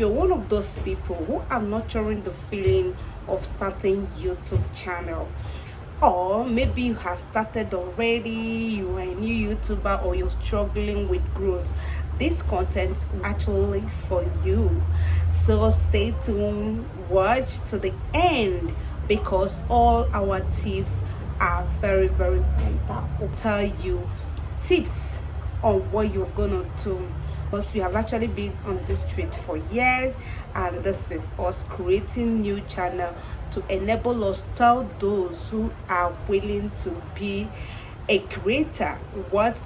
You're one of those people who are nurturing the feeling of starting YouTube channel, or maybe you have started already, you are a new YouTuber, or you're struggling with growth, this content is actually for you. So stay tuned, watch to the end, because all our tips are very vital. We'll tell you tips on what you're gonna do, because we have actually been on this street for years, and this is us creating new channel to enable us tell those who are willing to be a creator what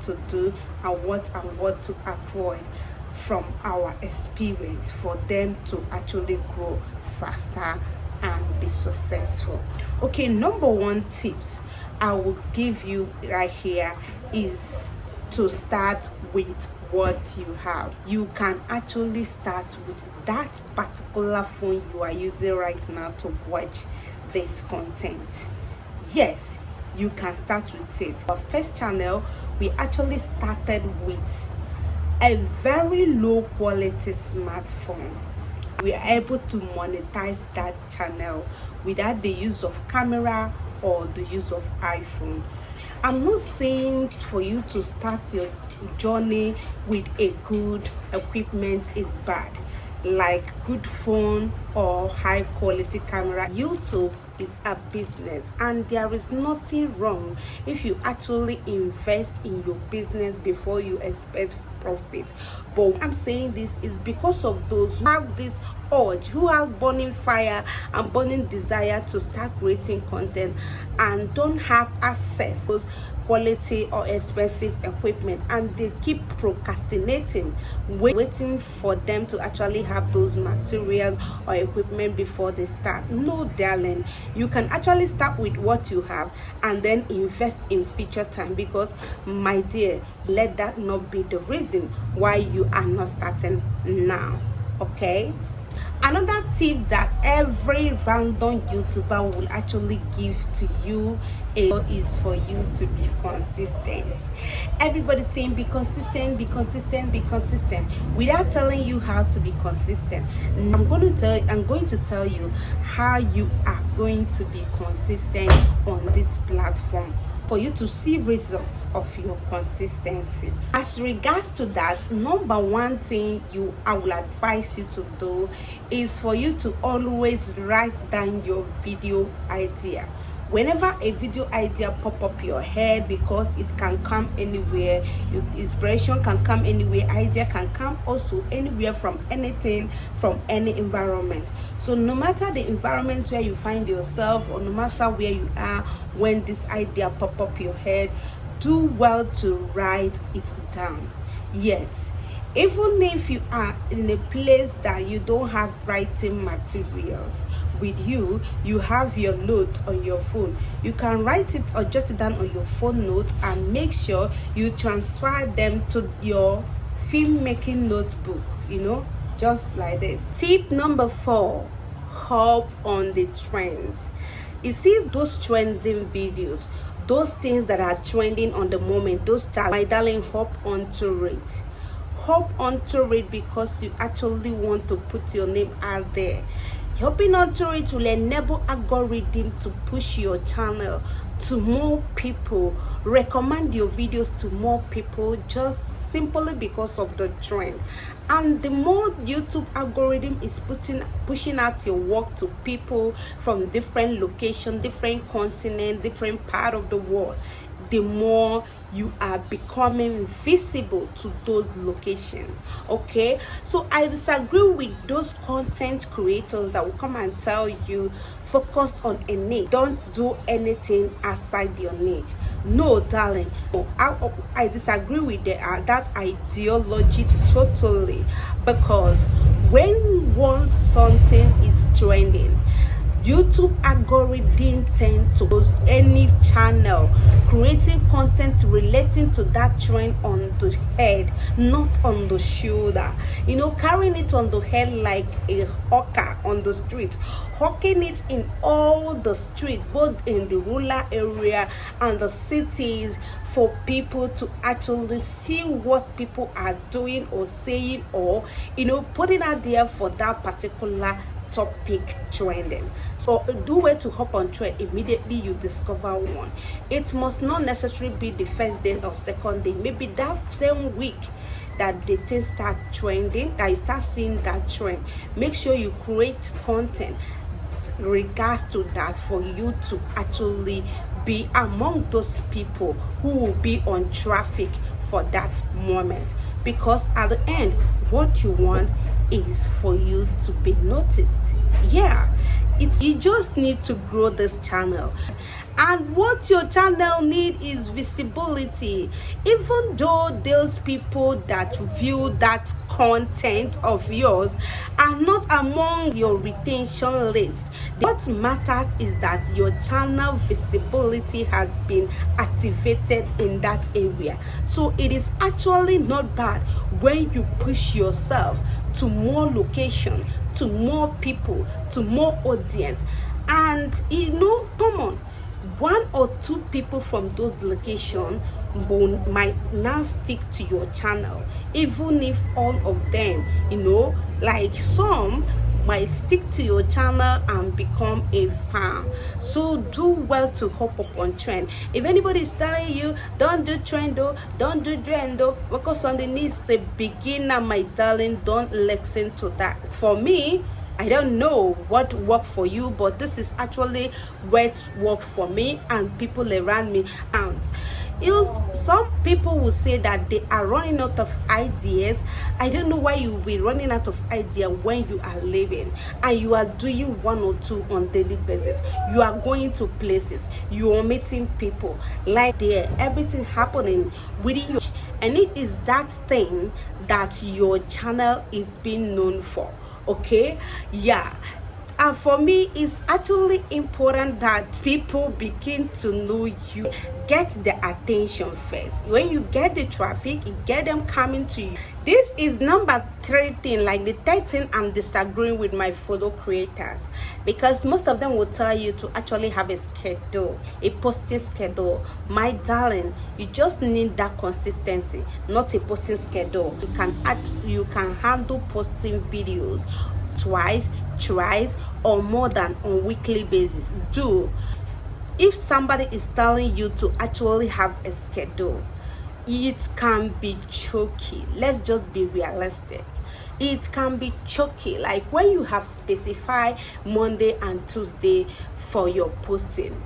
to do and what to avoid from our experience, for them to actually grow faster and be successful. Okay, number one tips I will give you right here is to start with what you have. You can actually start with that particular phone you are using right now to watch this content. Yes, you can start with it. Our first channel, we actually started with a very low quality smartphone. We are able to monetize that channel without the use of camera or the use of iPhone. I'm not saying for you to start your journey with a good equipment is bad, like good phone or high quality camera. YouTube is a business, and there is nothing wrong if you actually invest in your business before you expect profit. But I'm saying this is because of those who have this urge, who have burning fire and burning desire to start creating content and don't have access to quality or expensive equipment, and they keep procrastinating, waiting for them to actually have those materials or equipment before they start. No, darling, you can actually start with what you have and then invest in future time, because my dear, let that not be the reason why you are not starting now. Okay, another tip that every random YouTuber will actually give to you is for you to be consistent. Everybody's saying be consistent, without telling you how to be consistent. I'm going to tell you how you are going to be consistent on this platform for you to see results of your consistency. As regards to that, number one thing I will advise you to do is for you to always write down your video idea. Whenever a video idea pop up your head, because it can come anywhere, inspiration can come anywhere, idea can come also anywhere, from anything, from any environment. So no matter the environment where you find yourself, or no matter where you are, when this idea pop up your head, do well to write it down. Yes, even if you are in a place that you don't have writing materials with you, you have your notes on your phone, you can write it or jot it down on your phone notes, and make sure you transfer them to your filmmaking notebook, just like this. Tip number 4, hop on the trends. You see those trending videos, those things that are trending on the moment, those challenges, my darling, hop onto it. Hop onto it, because you actually want to put your name out there. Hopping onto it will enable algorithm to push your channel to more people, recommend your videos to more people, just simply because of the trend. And the more YouTube algorithm is pushing out your work to people from different locations, different continents, different part of the world, the more you are becoming visible to those locations. Okay, so I disagree with those content creators that will come and tell you focus on a niche, don't do anything outside your niche. No, darling, I disagree with that ideology totally, because when once something is trending, YouTube algorithm tend to post any channel creating content relating to that trend on the head, not on the shoulder. You know, carrying it on the head like a hawker on the street, hawking it in all the streets, both in the rural area and the cities, for people to actually see what people are doing or saying, or putting out there for that particular topic trending. So do way to hop on trend immediately you discover one. It must not necessarily be the first day or second day, maybe that same week that the thing start trending, that you start seeing that trend. Make sure you create content regards to that, for you to actually be among those people who will be on traffic for that moment. Because at the end, what you want is for you to be noticed. Yeah, you just need to grow this channel, and what your channel need is visibility. Even though those people that view that content of yours are not among your retention list, what matters is that your channel visibility has been activated in that area. So it is actually not bad when you push yourself to more location, to more people, to more audience, and come on, one or two people from those locations might now stick to your channel, even if all of them, like some might stick to your channel and become a fan. So do well to hop up on trend. If anybody is telling you don't do trend, don't do trend, because on the knees a beginner, my darling, don't listen to that. For me, I don't know what worked for you, but this is actually what worked for me and people around me. And some people will say that they are running out of ideas. I don't know why you will be running out of idea when you are living and you are doing one or two on daily basis. You are going to places, you are meeting people, like there, everything happening within you, and it is that thing that your channel is being known for. Okay, yeah. And for me, it's actually important that people begin to know you, get the attention first. When you get the traffic, you get them coming to you. This is number 3 thing, like the third thing I'm disagreeing with my photo creators, because most of them will tell you to actually have a schedule, a posting schedule. My darling, you just need that consistency, not a posting schedule. You can handle posting videos twice, thrice, or more than on weekly basis. If somebody is telling you to actually have a schedule, it can be choky. Let's just be realistic. It can be choky, like when you have specified Monday and Tuesday for your posting.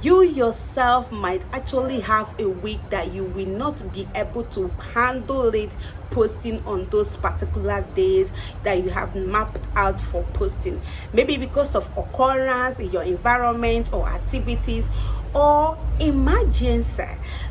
You yourself might actually have a week that you will not be able to handle it posting on those particular days that you have mapped out for posting, maybe because of occurrence in your environment or activities or emergency.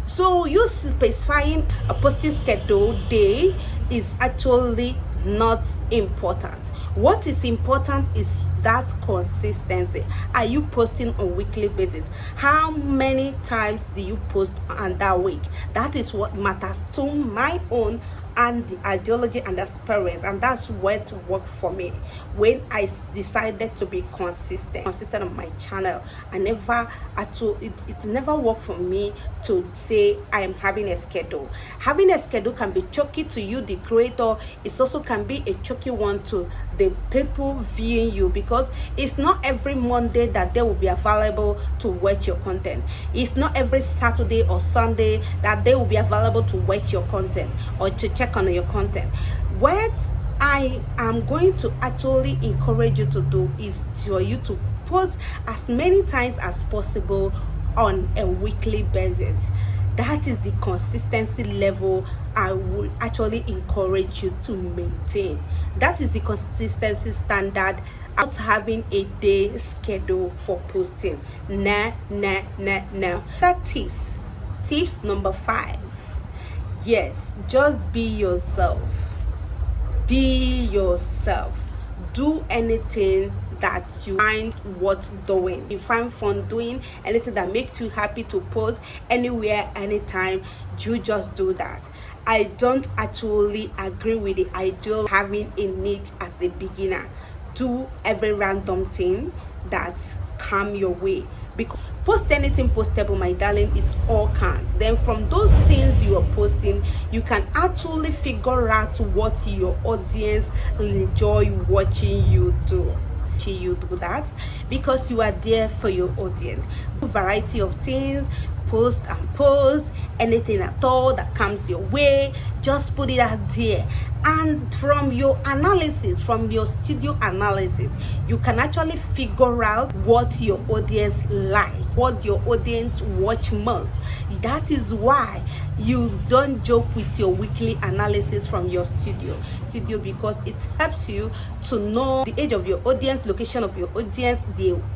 So you specifying a posting schedule day is actually not important. What is important is that consistency. Are you posting on weekly basis? How many times do you post on that week? That is what matters to my own and the ideology and experience, and that's what worked for me when I decided to be consistent on my channel. It never worked for me to say I am having a schedule. Having a schedule can be choky to you, the creator. It also can be a choky one to the people viewing you, because it's not every Monday that they will be available to watch your content. It's not every Saturday or Sunday that they will be available to watch your content or to check on your content. What I am going to actually encourage you to do is for you to post as many times as possible on a weekly basis. That is the consistency level I will actually encourage you to maintain. That is the consistency standard, out having a day schedule for posting. Nah. That tips number 5. Yes, just be yourself. Be yourself. Do anything that you find what's doing, you find fun doing, anything that makes you happy to post anywhere, anytime, you just do that. I don't actually agree with the ideal having a niche as a beginner. Do every random thing that come your way, because post anything postable, my darling, it all counts. Then from those things you are posting, you can actually figure out what your audience enjoy watching you do. You do that because you are there for your audience. Variety of things, post and post anything at all that comes your way, just put it out there. And from your analysis, from your studio analysis, you can actually figure out what your audience like, what your audience watch most. That is why you don't joke with your weekly analysis from your studio, because it helps you to know the age of your audience, location of your audience,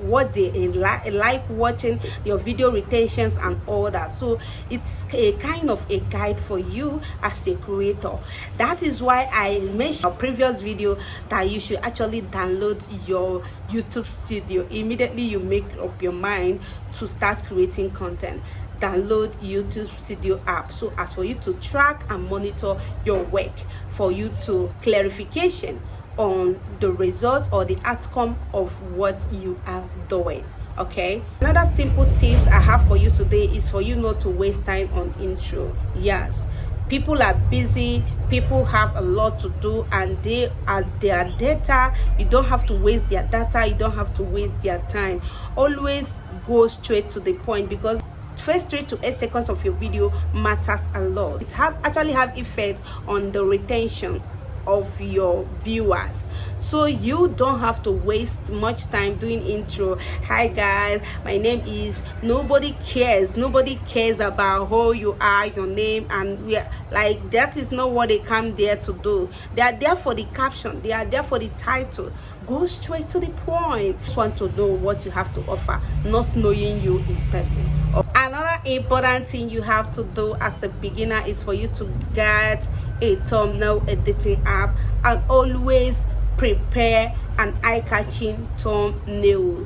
what they like watching your video, retentions and all that. So it's a kind of a guide for you as a creator. That is why I mentioned in a previous video that you should actually download your YouTube Studio immediately you make up your mind to start creating content. Download YouTube Studio app, so as for you to track and monitor your work, for you to clarification on the results or the outcome of what you are doing. Okay, another simple tips I have for you today is for you not to waste time on intro. Yes, people are busy, people have a lot to do, and they are their data. You don't have to waste their data, you don't have to waste their time. Always go straight to the point, because first 3 to 8 seconds of your video matters a lot. It has actually have effect on the retention of your viewers, so you don't have to waste much time doing intro. Hi guys, my name is, nobody cares about who you are, your name, and we are like, that is not what they come there to do. They are there for the caption, they are there for the title. Go straight to the point. Just want to know what you have to offer, not knowing you in person. Another important thing you have to do as a beginner is for you to get a thumbnail editing app, and always prepare an eye-catching thumbnail.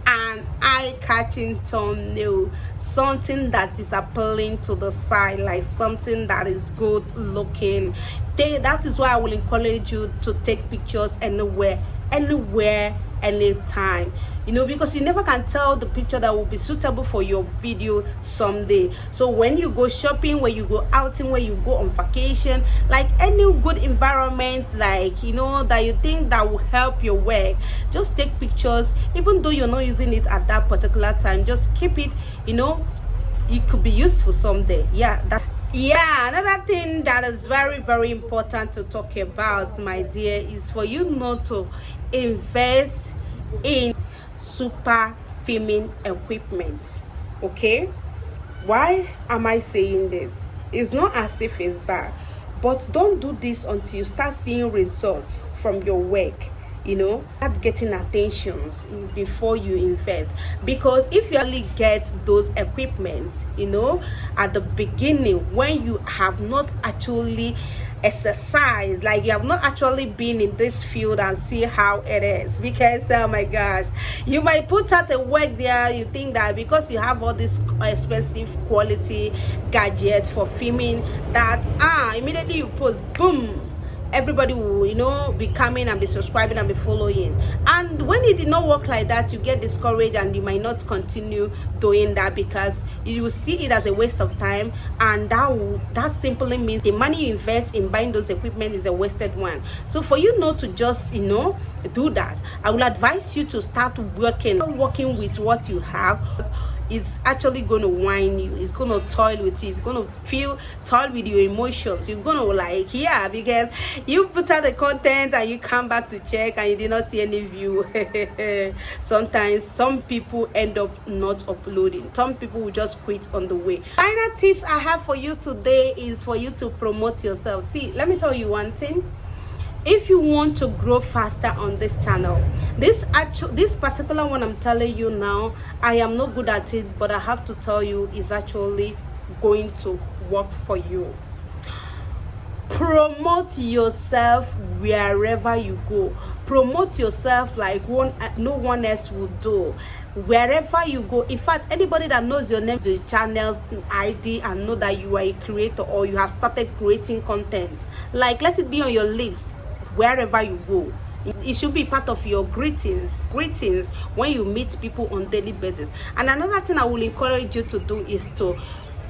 An eye-catching thumbnail, something that is appealing to the side, like something that is good looking. That is why I will encourage you to take pictures anywhere, anytime, because you never can tell the picture that will be suitable for your video someday. So when you go shopping, when you go outing, when you go on vacation, like any good environment, like that you think that will help your work, just take pictures. Even though you're not using it at that particular time, just keep it. It could be useful someday. Another thing that is very, very important to talk about, my dear, is for you not to invest in super filming equipment. Okay, why am I saying this? It's not as if it's bad, but don't do this until you start seeing results from your work. Start getting attentions before you invest. Because if you only get those equipments at the beginning, when you have not actually exercised, like you have not actually been in this field and see how it is, because oh my gosh, you might put out a work there, you think that because you have all this expensive quality gadgets for filming, that immediately you post, boom, everybody will be coming and be subscribing and be following. And when it did not work like that, you get discouraged and you might not continue doing that, because you will see it as a waste of time, and that simply means the money you invest in buying those equipment is a wasted one. So for you not to just do that, I will advise you to start working with what you have. It's actually going to whine you, it's going to toil with you, it's going to toil with your emotions. You're going to because you put out the content and you come back to check and you did not see any view. Sometimes some people end up not uploading, some people will just quit on the way. Final tips I have for you today is for you to promote yourself. See, let me tell you one thing. If you want to grow faster on this channel, this particular one I'm telling you now, I am not good at it, but I have to tell you, is actually going to work for you. Promote yourself wherever you go. Promote yourself like no one else will do. Wherever you go, in fact, anybody that knows your name, the channel's ID, and know that you are a creator or you have started creating content, like, let it be on your lips wherever you go. It should be part of your greetings when you meet people on daily basis. And another thing I will encourage you to do is to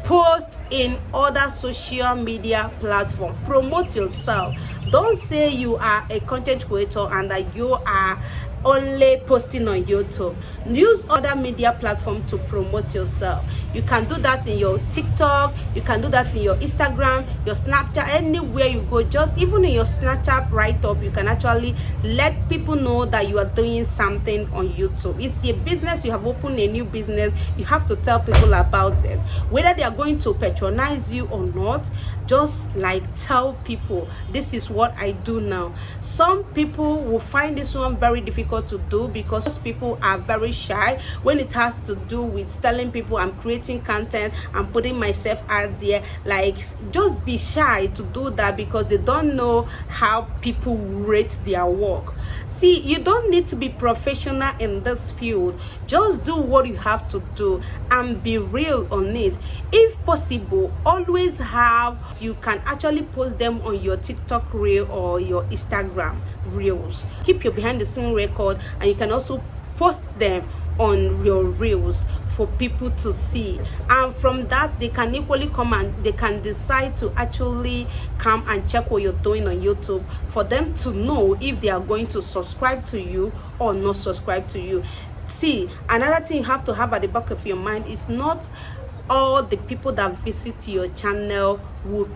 post in other social media platforms. Promote yourself. Don't say you are a content creator and that you are only posting on YouTube. Use other media platforms to promote yourself. You can do that in your TikTok, you can do that in your Instagram, your Snapchat, anywhere you go. Just even in your Snapchat write-up, you can actually let people know that you are doing something on YouTube. It's a business, you have opened a new business, you have to tell people about it. Whether they are going to patronize you or not, just like tell people, this is what I do now. Some people will find this one very difficult to do because most people are very shy when it has to do with telling people I'm creating content, I'm putting myself out there. Like, just be shy to do that because they don't know how people rate their work. See, you don't need to be professional in this field. Just do what you have to do and be real on it. If possible, always you can actually post them on your TikTok reel or your Instagram reels. Keep your behind the scene record, and you can also post them on your reels for people to see, and from that they can equally come and they can decide to actually come and check what you're doing on YouTube for them to know if they are going to subscribe to you or not subscribe to you. See, another thing you have to have at the back of your mind is not all the people that visit your channel will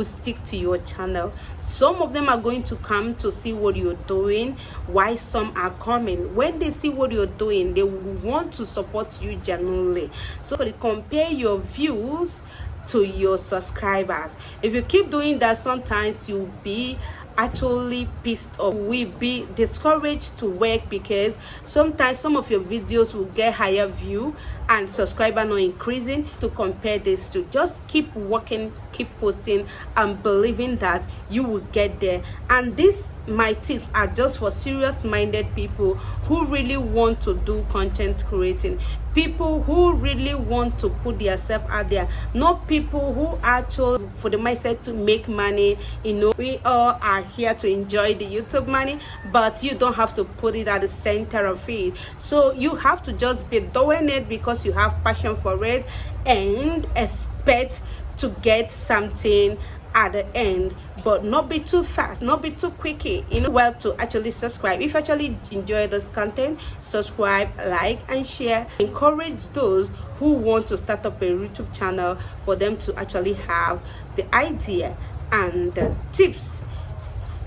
stick to your channel. Some of them are going to come to see what you're doing, while some are coming. When they see what you're doing, they will want to support you genuinely. So compare your views to your subscribers. If you keep doing that, sometimes you'll be actually pissed off, will be discouraged to work, because sometimes some of your videos will get higher view and subscriber not increasing. To compare this to, just keep working, keep posting, and believing that you will get there. And these my tips are just for serious minded people who really want to do content creating, people who really want to put themselves out there, not people who actually for the mindset to make money. You know, we all are here to enjoy the YouTube money, but you don't have to put it at the center of it. So you have to just be doing it because you have passion for it and expect to get something at the end, but not be too fast, not be too quicky. You know, well, to actually subscribe. If you actually enjoy this content, subscribe, like, and share. Encourage those who want to start up a YouTube channel for them to actually have the idea and the tips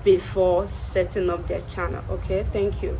before setting up their channel. Okay, thank you.